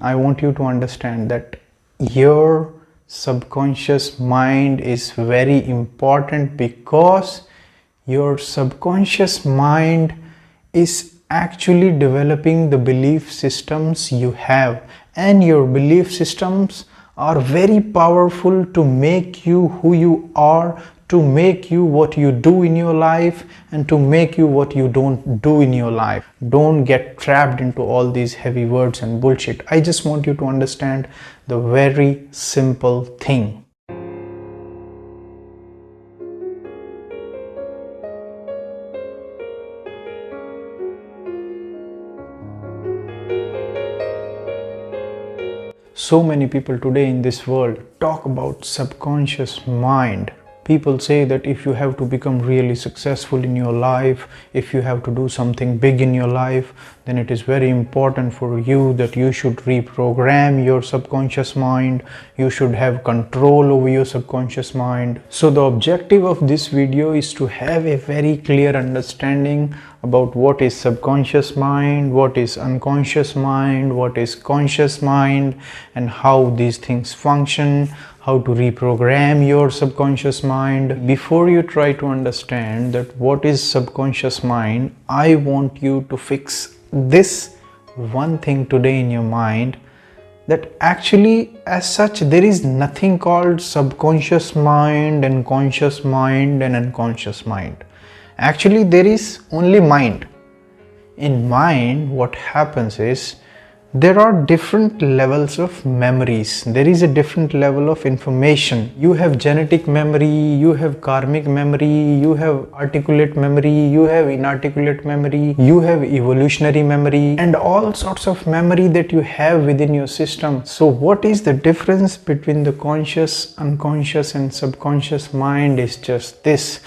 I want you to understand that your subconscious mind is very important, because your subconscious mind is actually developing the belief systems you have, and your belief systems are very powerful to make you who you are, to make you what you do in your life, and to make you what you don't do in your life. Don't get trapped into all these heavy words and bullshit. I just want you to understand the very simple thing. So many people today in this world talk about subconscious mind. People say that if you have to become really successful in your life, if you have to do something big in your life, then it is very important for you that you should reprogram your subconscious mind. You should have control over your subconscious mind. So the objective of this video is to have a very clear understanding about what is subconscious mind, what is unconscious mind, what is conscious mind, and how these things function, how to reprogram your subconscious mind. Before you try to understand that what is subconscious mind, I want you to fix this one thing today in your mind, that actually as such there is nothing called subconscious mind and conscious mind and unconscious mind. Actually there is only mind. In mind, what happens is there are different levels of memories. There is a different level of information. You have genetic memory, you have karmic memory, you have articulate memory, you have inarticulate memory, you have evolutionary memory, and all sorts of memory that you have within your system. So what is the difference between the conscious, unconscious and subconscious mind is just this,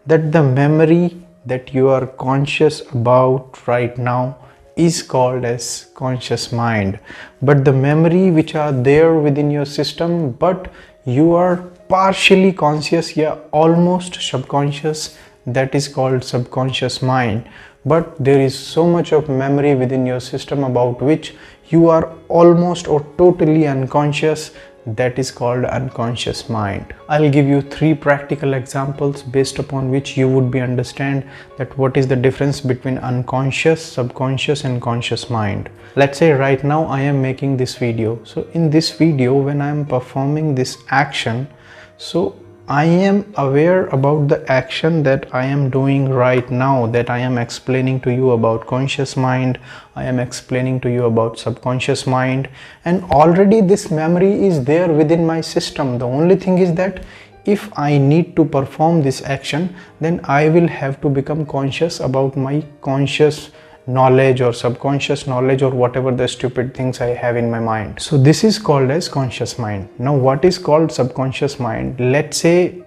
that the memory that you are conscious about right now is called as conscious mind, but the memory which are there within your system but you are partially conscious, yeah, almost subconscious, that is called subconscious mind. But there is so much of memory within your system about which you are almost or totally unconscious, that is called unconscious mind. I'll give you 3 practical examples based upon which you would be understand that what is the difference between unconscious, subconscious and conscious mind. Let's say right now I am making this video. So in this video, when I am performing this action, so I am aware about the action that I am doing right now, that I am explaining to you about conscious mind, I am explaining to you about subconscious mind, and already this memory is there within my system. The only thing is that if I need to perform this action, then I will have to become conscious about my conscious knowledge or subconscious knowledge or whatever the stupid things I have in my mind. So this is called as conscious mind. Now what is called subconscious mind? Let's say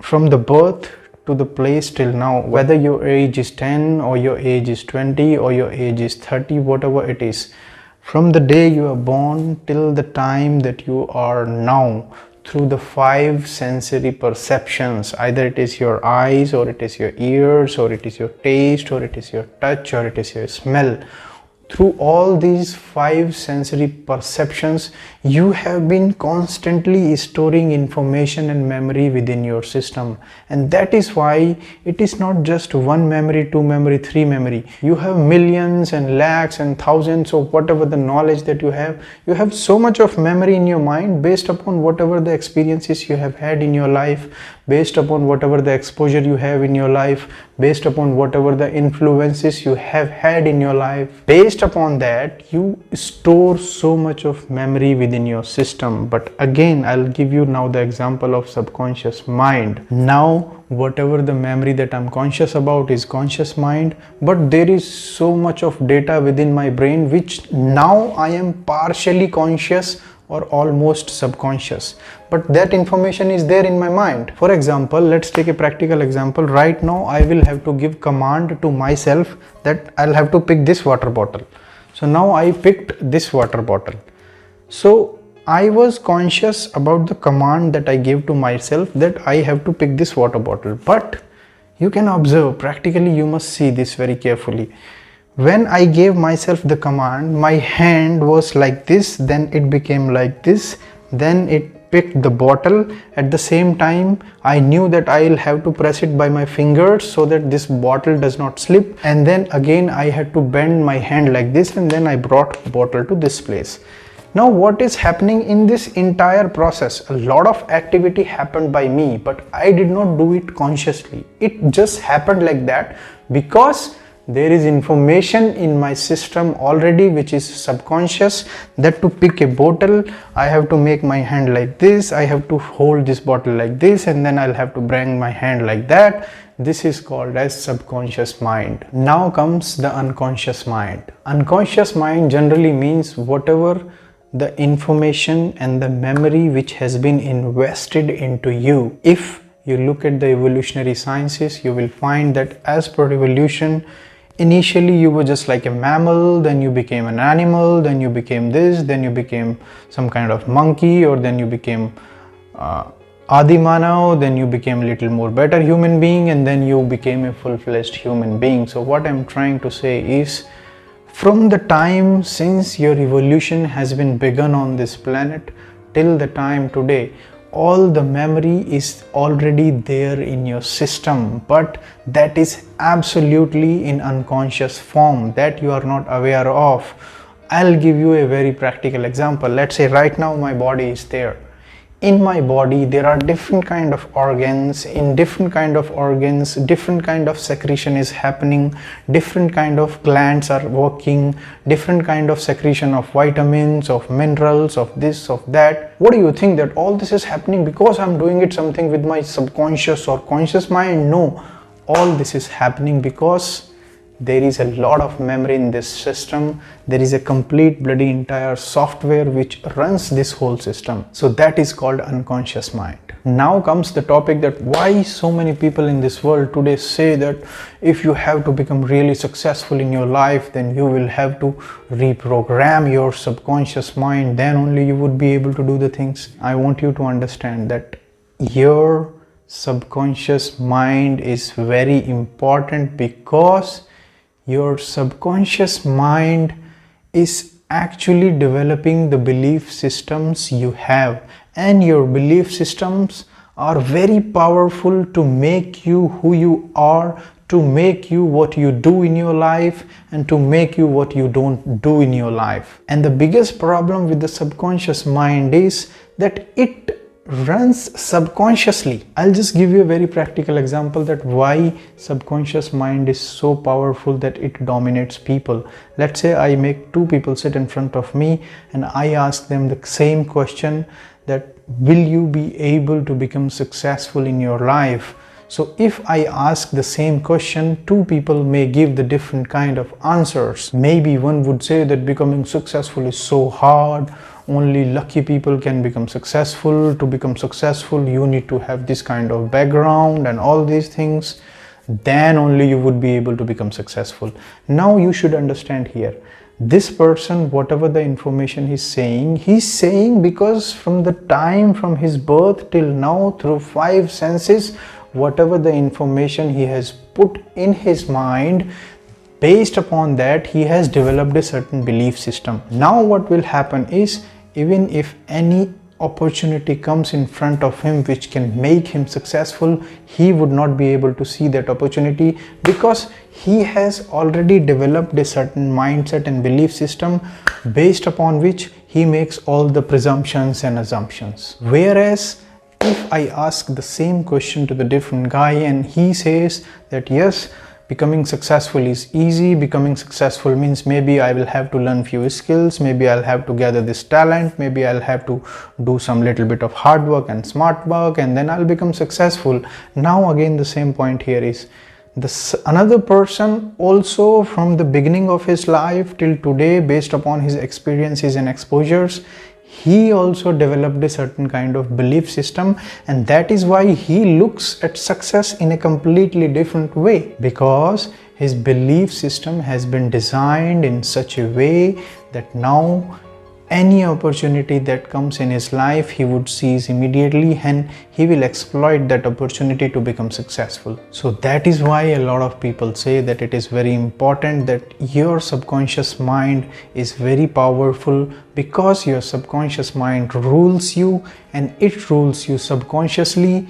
from the birth to the place till now, whether your age is 10 or your age is 20 or your age is 30, whatever it is, from the day you are born till the time that you are now, through the 5 sensory perceptions, either it is your eyes or it is your ears or it is your taste or it is your touch or it is your smell, through all these 5 sensory perceptions, you have been constantly storing information and memory within your system. And that is why it is not just 1 memory, 2 memory, 3 memory. You have millions and lakhs and thousands of whatever the knowledge that you have. You have so much of memory in your mind based upon whatever the experiences you have had in your life, based upon whatever the exposure you have in your life, based upon whatever the influences you have had in your life. Based upon that, you store so much of memory within your system. But again, I'll give you now the example of subconscious mind. Now whatever the memory that I'm conscious about is conscious mind, but there is so much of data within my brain which now I am partially conscious or almost subconscious, but that information is there in my mind. For example, let's take a practical example. Right now I will have to give command to myself that I'll have to pick this water bottle. So now I picked this water bottle. So I was conscious about the command that I gave to myself that I have to pick this water bottle. But you can observe, practically you must see this very carefully. When I gave myself the command, my hand was like this, then it became like this, then it picked the bottle. At the same time, I knew that I'll have to press it by my fingers so that this bottle does not slip, and then again I had to bend my hand like this, and then I brought the bottle to this place. Now what is happening in this entire process? A lot of activity happened by me, but I did not do it consciously. It just happened like that because there is information in my system already which is subconscious, that to pick a bottle I have to make my hand like this, I have to hold this bottle like this, and then I'll have to bring my hand like that. This is called as subconscious mind. Now comes the unconscious mind. Unconscious mind generally means whatever the information and the memory which has been invested into you. If you look at the evolutionary sciences, you will find that as per evolution, initially you were just like a mammal, then you became an animal, then you became this, then you became some kind of monkey, or then you became Adimanav, then you became a little more better human being, and then you became a full-fledged human being. So what I'm trying to say is, from the time since your evolution has been begun on this planet till the time today, all the memory is already there in your system, but that is absolutely in unconscious form that you are not aware of. I'll give you a very practical example. Let's say right now my body is there. In my body there are different kind of organs. In different kind of organs, different kind of secretion is happening, different kind of glands are working, different kind of secretion of vitamins, of minerals, of this, of that. What do you think that all this is happening because I'm doing it something with my subconscious or conscious mind? No, all this is happening because there is a lot of memory in this system. There is a complete bloody entire software which runs this whole system. So that is called unconscious mind. Now comes the topic that why so many people in this world today say that if you have to become really successful in your life, then you will have to reprogram your subconscious mind, then only you would be able to do the things. I want you to understand that your subconscious mind is very important, because your subconscious mind is actually developing the belief systems you have, and your belief systems are very powerful to make you who you are, to make you what you do in your life, and to make you what you don't do in your life. And the biggest problem with the subconscious mind is that it runs subconsciously. I'll just give you a very practical example that why subconscious mind is so powerful that it dominates people. Let's say I make two people sit in front of me and I ask them the same question, that will you be able to become successful in your life? So if I ask the same question, two people may give the different kind of answers. Maybe one would say that becoming successful is so hard, only lucky people can become successful. To become successful, you need to have this kind of background and all these things. Then only you would be able to become successful. Now you should understand here, this person, whatever the information he's saying because from the time from his birth till now, through 5 senses, whatever the information he has put in his mind, based upon that he has developed a certain belief system. Now what will happen is, even if any opportunity comes in front of him which can make him successful, he would not be able to see that opportunity, because he has already developed a certain mindset and belief system based upon which he makes all the presumptions and assumptions. Whereas if I ask the same question to the different guy and he says that yes, becoming successful is easy, becoming successful means maybe I will have to learn few skills, maybe I'll have to gather this talent, maybe I'll have to do some little bit of hard work and smart work, and then I'll become successful. Now again the same point here is, another person also from the beginning of his life till today, based upon his experiences and exposures, he also developed a certain kind of belief system, and that is why he looks at success in a completely different way, because his belief system has been designed in such a way that now Any opportunity that comes in his life, he would seize immediately and he will exploit that opportunity to become successful. So that is why a lot of people say that it is very important that your subconscious mind is very powerful, because your subconscious mind rules you and it rules you subconsciously.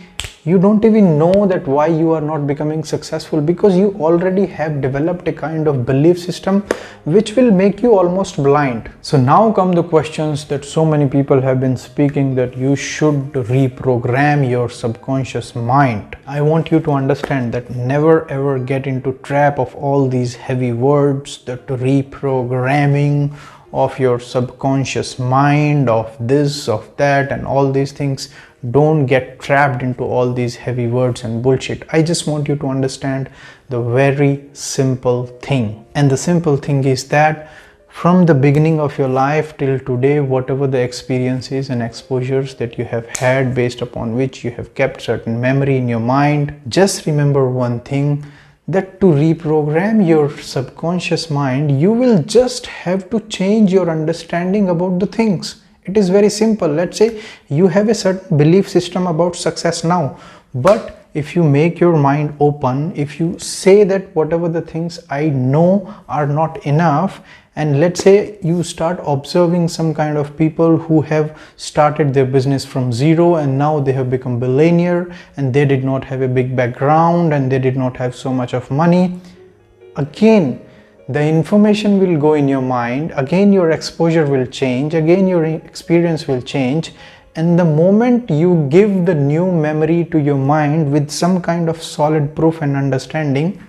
You don't even know that why you are not becoming successful, because you already have developed a kind of belief system which will make you almost blind. So now come the questions that so many people have been speaking, that you should reprogram your subconscious mind. I want you to understand that never ever get into trap of all these heavy words, that reprogramming of your subconscious mind, of this, of that, and all these things. Don't get trapped into all these heavy words and bullshit. I just want you to understand the very simple thing. And the simple thing is that from the beginning of your life till today, whatever the experiences and exposures that you have had, based upon which you have kept certain memory in your mind, just remember one thing, that to reprogram your subconscious mind, you will just have to change your understanding about the things. It is very simple. Let's say you have a certain belief system about success now, but if you make your mind open, if you say that whatever the things I know are not enough, and let's say you start observing some kind of people who have started their business from zero and now they have become billionaire, and they did not have a big background and they did not have so much of money, again the information will go in your mind, again your exposure will change, again your experience will change, and the moment you give the new memory to your mind with some kind of solid proof and understanding,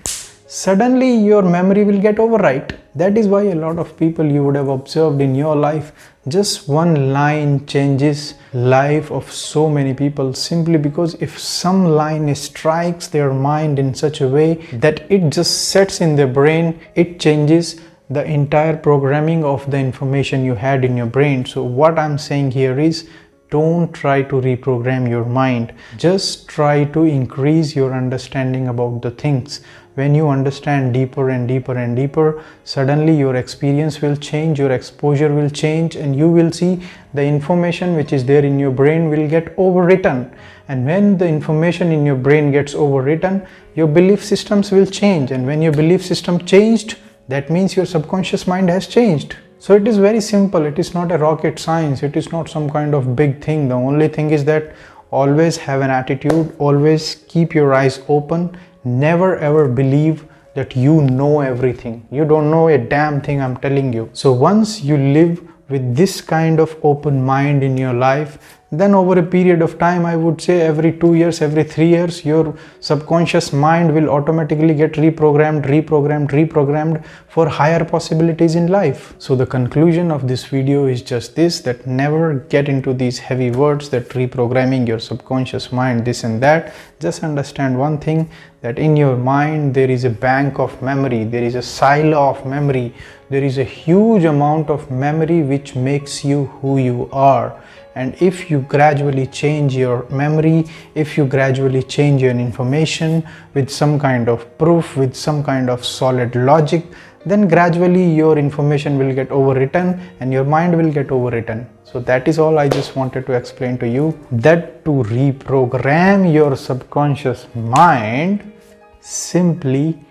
suddenly your memory will get overwrite. That is why a lot of people you would have observed in your life, just one line changes life of so many people, simply because if some line strikes their mind in such a way that it just sets in their brain, it changes the entire programming of the information you had in your brain. So what I'm saying here is, don't try to reprogram your mind, just try to increase your understanding about the things. When you understand deeper and deeper and deeper, suddenly your experience will change, your exposure will change, and you will see the information which is there in your brain will get overwritten. And when the information in your brain gets overwritten, your belief systems will change, and when your belief system changed, that means your subconscious mind has changed. So it is very simple. It is not a rocket science. It is not some kind of big thing. The only thing is that always have an attitude, always keep your eyes open. Never ever believe that you know everything. You don't know a damn thing, I'm telling you. So once you live with this kind of open mind in your life, then over a period of time, I would say every 2 years, every 3 years, your subconscious mind will automatically get reprogrammed for higher possibilities in life. So the conclusion of this video is just this, that never get into these heavy words, that reprogramming your subconscious mind, this and that. Just understand one thing, that in your mind there is a bank of memory, there is a silo of memory, there is a huge amount of memory which makes you who you are. And if you gradually change your memory, if you gradually change your information with some kind of proof, with some kind of solid logic, then gradually your information will get overwritten and your mind will get overwritten. So that is all I just wanted to explain to you, that to reprogram your subconscious mind, simply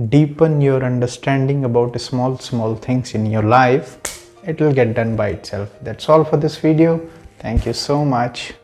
deepen your understanding about small things in your life. It will get done by itself. That's all for this video. Thank you so much.